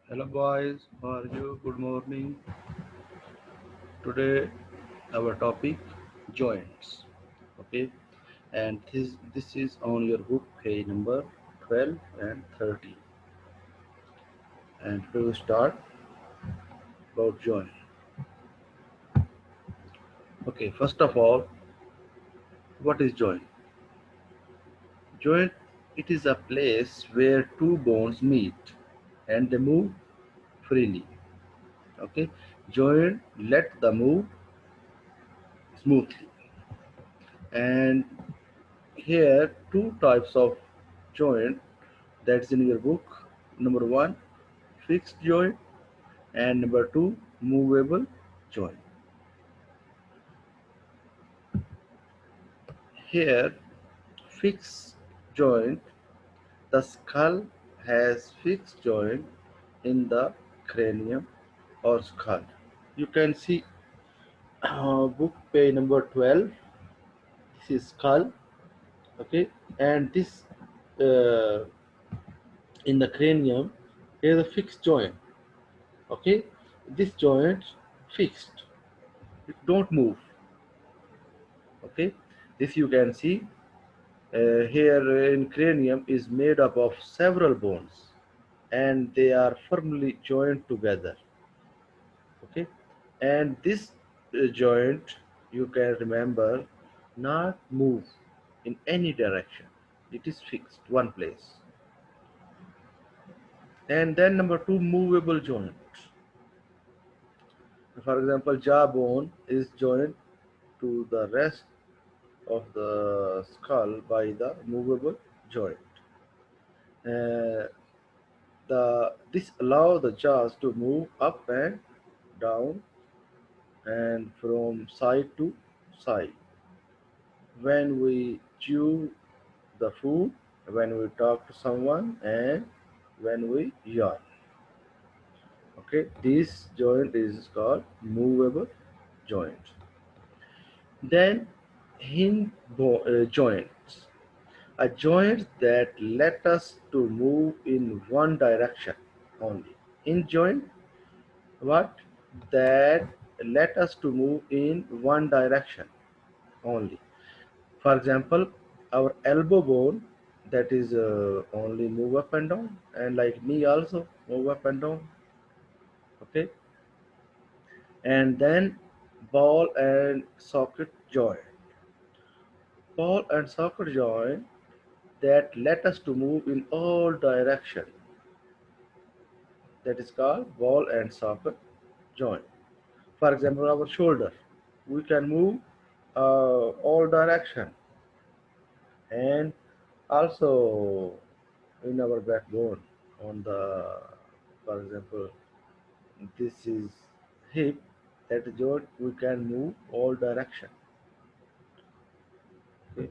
Hello boys, how are you? Good morning. Today our topic joints. Okay, and this is on your book page number 12 and 13. And we will start about joint. Okay, first of all, what is joint? Joint, it is a place where two bones meet and they move freely. Okay, joint let the move smoothly. And here two types of joint that's in your book. Number one, fixed joint, and number two, movable joint. Here, fixed joint, the skull has fixed joint in the cranium or skull. You can see book page number 12. This is skull, okay, and this uh, in the cranium is a fixed joint, okay. This joint fixed, it don't move, okay. This you can see here in cranium is made up of several bones and they are firmly joined together, okay. And this joint, you can remember, not move in any direction, it is fixed one place. And then number two, movable joint. For example, jawbone is joined to the rest of the skull by the movable joint. Uh, this allows the jaws to move up and down and from side to side when we chew the food, when we talk to someone, and when we yawn. Okay, this joint is called movable joint. Then joints, a joint that let us to move in one direction only. In joint, what that let us to move in one direction only. For example, our elbow bone, that is only move up and down, and like knee also move up and down, okay. And then ball and socket joint, ball and socket joint that let us to move in all direction, that is called ball and socket joint. For example, our shoulder, we can move all direction, and also in our backbone on the, for example, this is hip, that joint we can move all direction, okay.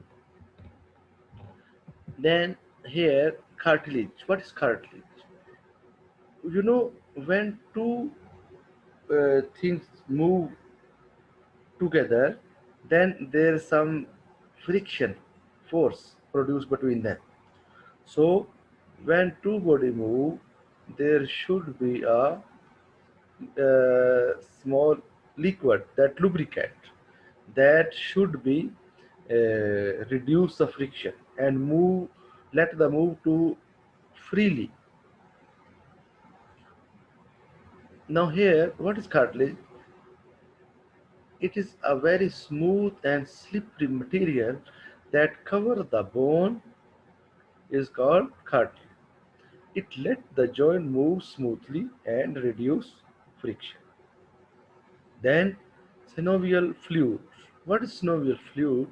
Then here cartilage, what is cartilage? You know, when two things move together, then there is some friction force produced between them. So when two body move, there should be a small liquid, that lubricant, that should be reduce the friction and move, let the move to freely. Now here, what is cartilage? It is a very smooth and slippery material that cover the bone, is called cartilage. It let the joint move smoothly and reduce friction. Then synovial fluid. What is synovial fluid?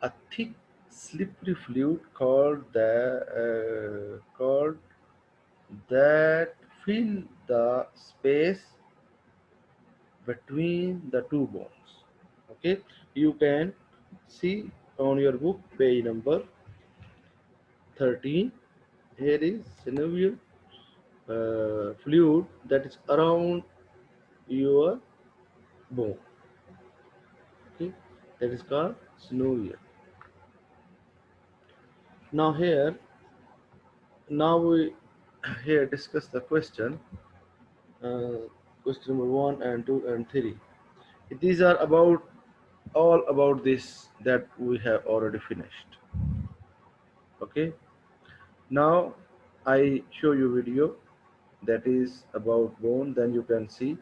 A thick, slippery fluid called that fill the space between the two bones. Okay, you can see on your book page number 13. Here is synovial fluid that is around your bone. Okay, that is called synovial. Now here, now we here discuss the question. uh, question number 1 and 2 and 3. These are about all about this that we have already finished. Okay, now I show you video that is about bone, then you can see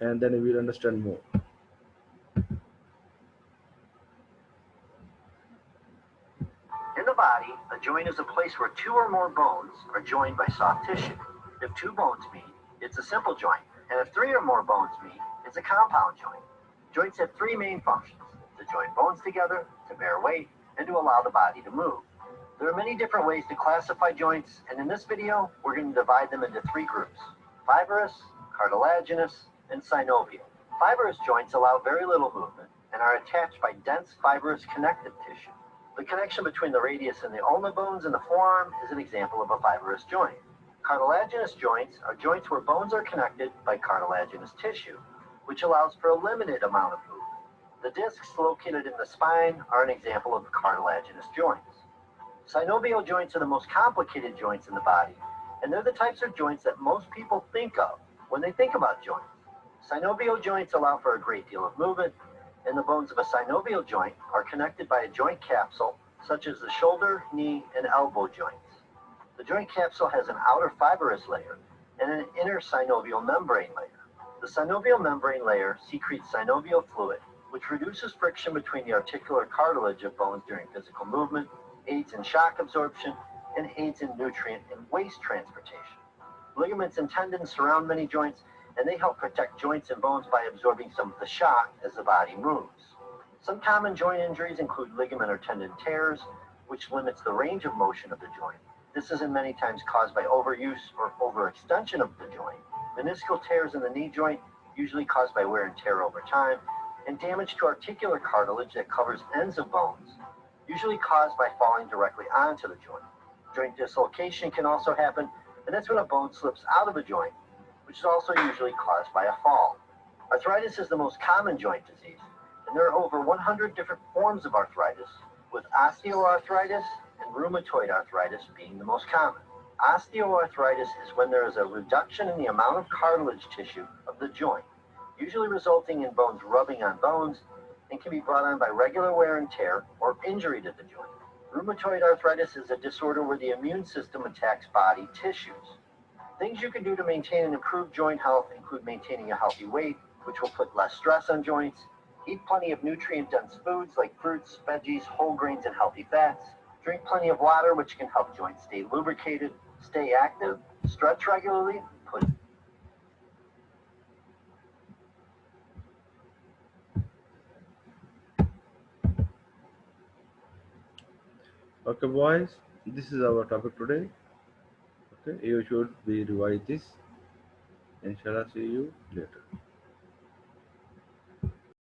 and then you will understand more. In the body, a joint is a place where two or more bones are joined by soft tissue. If two bones meet, it's a simple joint, and if three or more bones meet, it's a compound joint. Joints have three main functions: to join bones together, to bear weight, and to allow the body to move. There are many different ways to classify joints, and in this video, we're going to divide them into three groups: fibrous, cartilaginous, and synovial. Fibrous joints allow very little movement and are attached by dense fibrous connective tissue. The connection between the radius and the ulna bones in the forearm is an example of a fibrous joint. Cartilaginous joints are joints where bones are connected by cartilaginous tissue, which allows for a limited amount of movement. The discs located in the spine are an example of cartilaginous joints. Synovial joints are the most complicated joints in the body, and they're the types of joints that most people think of when they think about joints. Synovial joints allow for a great deal of movement, and the bones of a synovial joint are connected by a joint capsule, such as the shoulder, knee, and elbow joints. The joint capsule has an outer fibrous layer and an inner synovial membrane layer. The synovial membrane layer secretes synovial fluid, which reduces friction between the articular cartilage of bones during physical movement, aids in shock absorption, and aids in nutrient and waste transportation. Ligaments and tendons surround many joints, and they help protect joints and bones by absorbing some of the shock as the body moves. Some common joint injuries include ligament or tendon tears, which limits the range of motion of the joint. This is in many times caused by overuse or overextension of the joint. Meniscal tears in the knee joint, usually caused by wear and tear over time, and damage to articular cartilage that covers ends of bones, usually caused by falling directly onto the joint. Joint dislocation can also happen, and that's when a bone slips out of a joint, which is also usually caused by a fall. Arthritis is the most common joint disease, and there are over 100 different forms of arthritis, with osteoarthritis and rheumatoid arthritis being the most common. Osteoarthritis is when there is a reduction in the amount of cartilage tissue of the joint, usually resulting in bones rubbing on bones, and can be brought on by regular wear and tear or injury to the joint. Rheumatoid arthritis is a disorder where the immune system attacks body tissues. Things you can do to maintain and improve joint health include maintaining a healthy weight, which will put less stress on joints, eat plenty of nutrient-dense foods like fruits, veggies, whole grains, and healthy fats, drink plenty of water, which can help joints stay lubricated, stay active, stretch regularly, put Okay, boys, this is our topic today. Okay, you should be revise this. Inshallah, see you later.